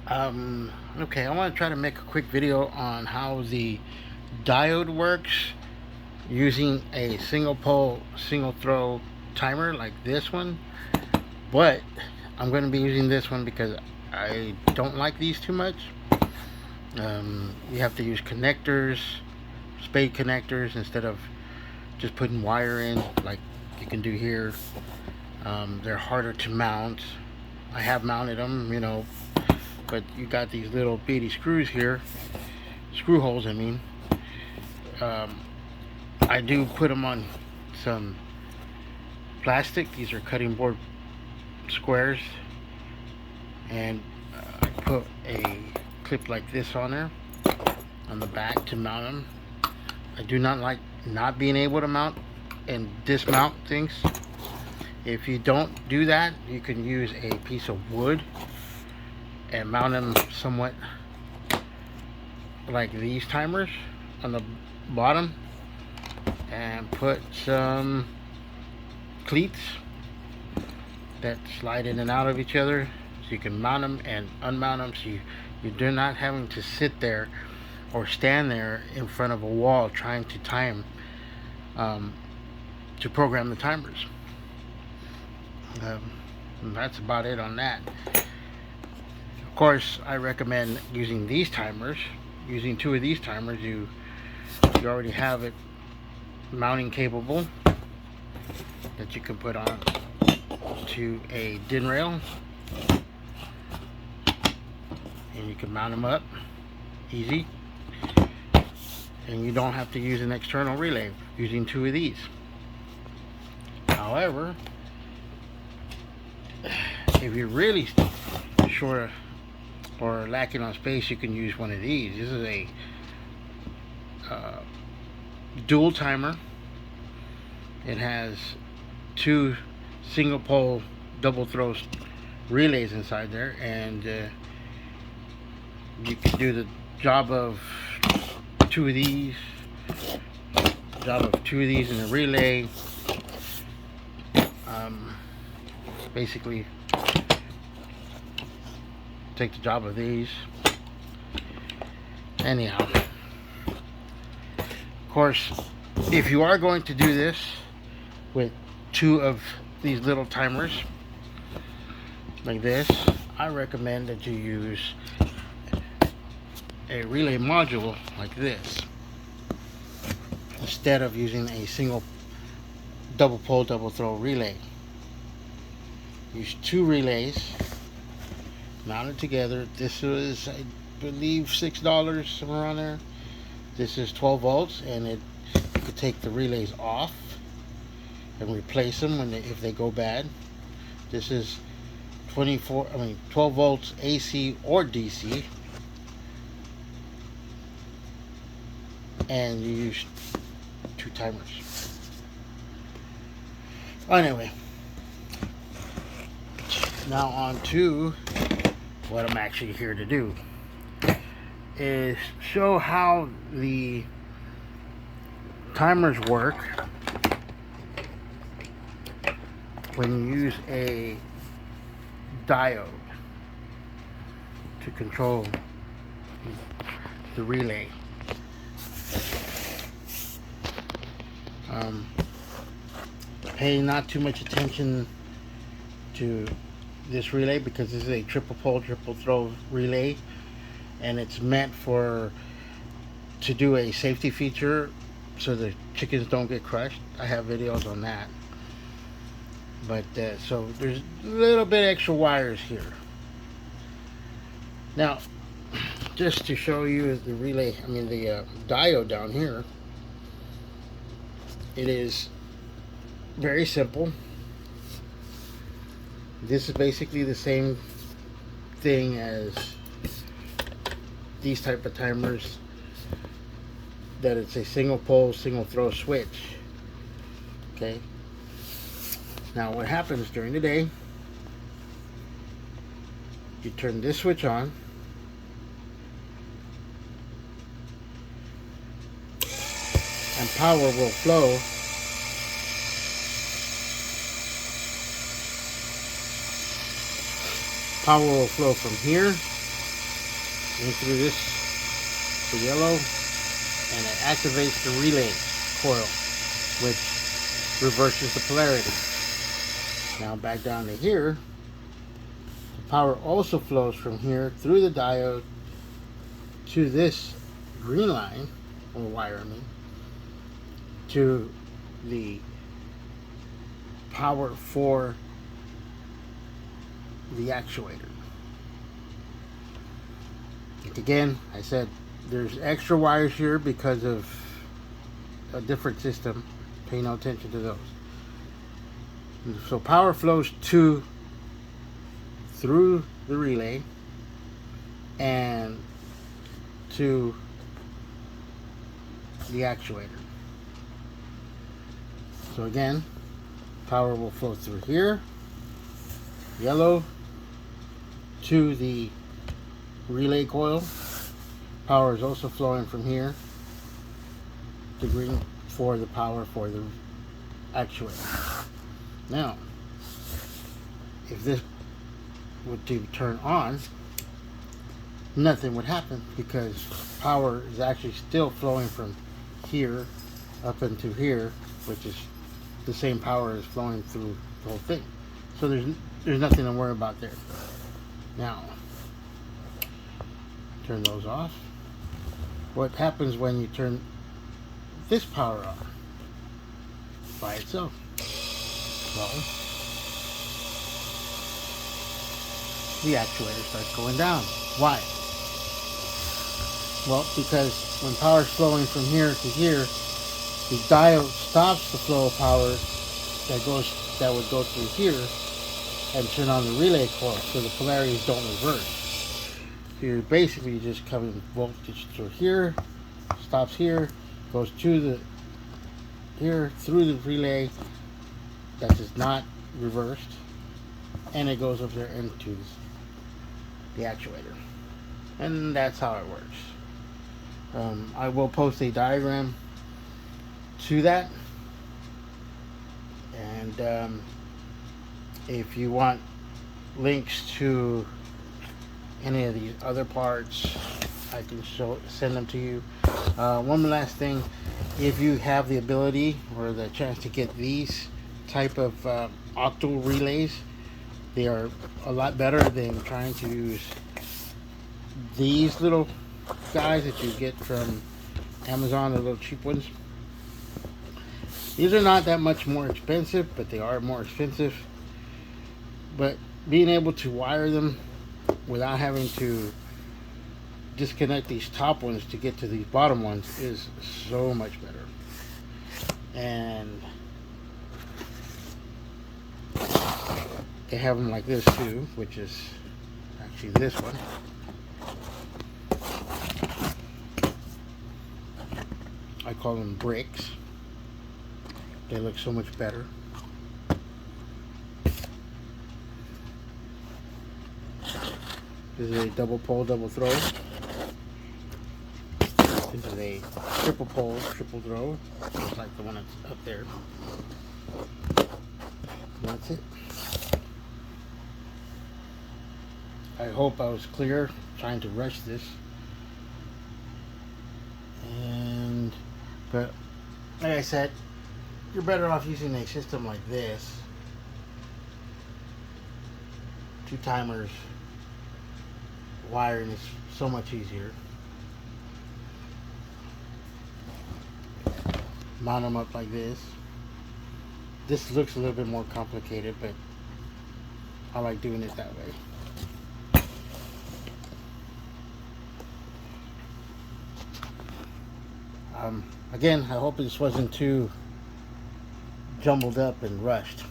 Okay, I want to try to make a quick video on how the diode works using a single pole, single throw timer like this one. But I'm going to be using this one because I don't like these too much. You have to use connectors, spade connectors, instead of just putting wire in like you can do here. They're harder to mount. I have mounted them, but you got these little bitty screws here, screw holes I mean. I do put them on some plastic. These are cutting board squares, and I put a clip like this on there on the back to mount them. I do not like not being able to mount and dismount things. If you don't do that, you can use a piece of wood and mount them somewhat like these timers on the bottom, and put some cleats that slide in and out of each other so you can mount them and unmount them, so you're not having to sit there or stand there in front of a wall trying to time to program the timers. And that's about it on that. Of course, I recommend using these timers. Using two of these timers, you already have it mounting capable that you can put on to a DIN rail, and you can mount them up easy, and you don't have to use an external relay using two of these. However, if you're really short or lacking on space, you can use one of these. This is a dual timer. It has two single pole double throw relays inside there, and you can do the job of two of these in a relay. Basically take the job of these. Anyhow, of course, if you are going to do this with two of these little timers like this, I recommend that you use a relay module like this instead of using a single double pole double throw relay. Use two relays mounted together. This was, I believe, $6, somewhere around there. This is 12 volts, and you could take the relays off and replace them if they go bad. This is 12 volts AC or DC, and you use two timers. Anyway, now on to what I'm actually here to do, is show how the timers work when you use a diode to control the relay. Pay not too much attention to this relay because this is a triple pole triple throw relay, and it's meant to do a safety feature so the chickens don't get crushed. I have videos on that, but so there's a little bit extra wires here. Now, just to show you the relay, the diode down here, it is very simple. This is basically the same thing as these type of timers, that it's a single pole single throw switch. Okay, now what happens during the day, you turn this switch on, and power will flow from here in through this, the yellow, and it activates the relay coil, which reverses the polarity. Now back down to here, the power also flows from here through the diode to this green line, or wire, I mean, to the power for the actuator. Again, I said there's extra wires here because of a different system. Pay no attention to those. So power flows through the relay and to the actuator. So again, power will flow through here, yellow, to the relay coil. Power is also flowing from here to green for the power for the actuator. Now, if this were to turn on, nothing would happen because power is actually still flowing from here up into here, which is the same power as flowing through the whole thing. So there's nothing to worry about there. Now, turn those off. What happens when you turn this power on by itself? Well, the actuator starts going down. Why? Well, because when power is flowing from here to here, the diode stops the flow of power that would go through here and turn on the relay coil, so the polarities don't reverse. So you're basically just coming voltage through here, stops here, goes to the here through the relay that is not reversed, and it goes up there into the actuator, and that's how it works. I will post a diagram to that, and if you want links to any of these other parts, I can send them to you. One last thing, if you have the ability or the chance to get these type of octal relays, they are a lot better than trying to use these little guys that you get from Amazon, the little cheap ones. These are not that much more expensive, but they are more expensive. But being able to wire them without having to disconnect these top ones to get to these bottom ones is so much better. And they have them like this too, which is actually this one. I call them bricks. They look so much better. This is a double pole, double throw. This is a triple pole, triple throw, just like the one that's up there. And that's it. I hope I was clear, trying to rush this. But like I said, you're better off using a system like this. 2 timers, wiring is so much easier. Mount them up like this. This looks a little bit more complicated, but I like doing it that way. Again, I hope this wasn't too jumbled up and rushed.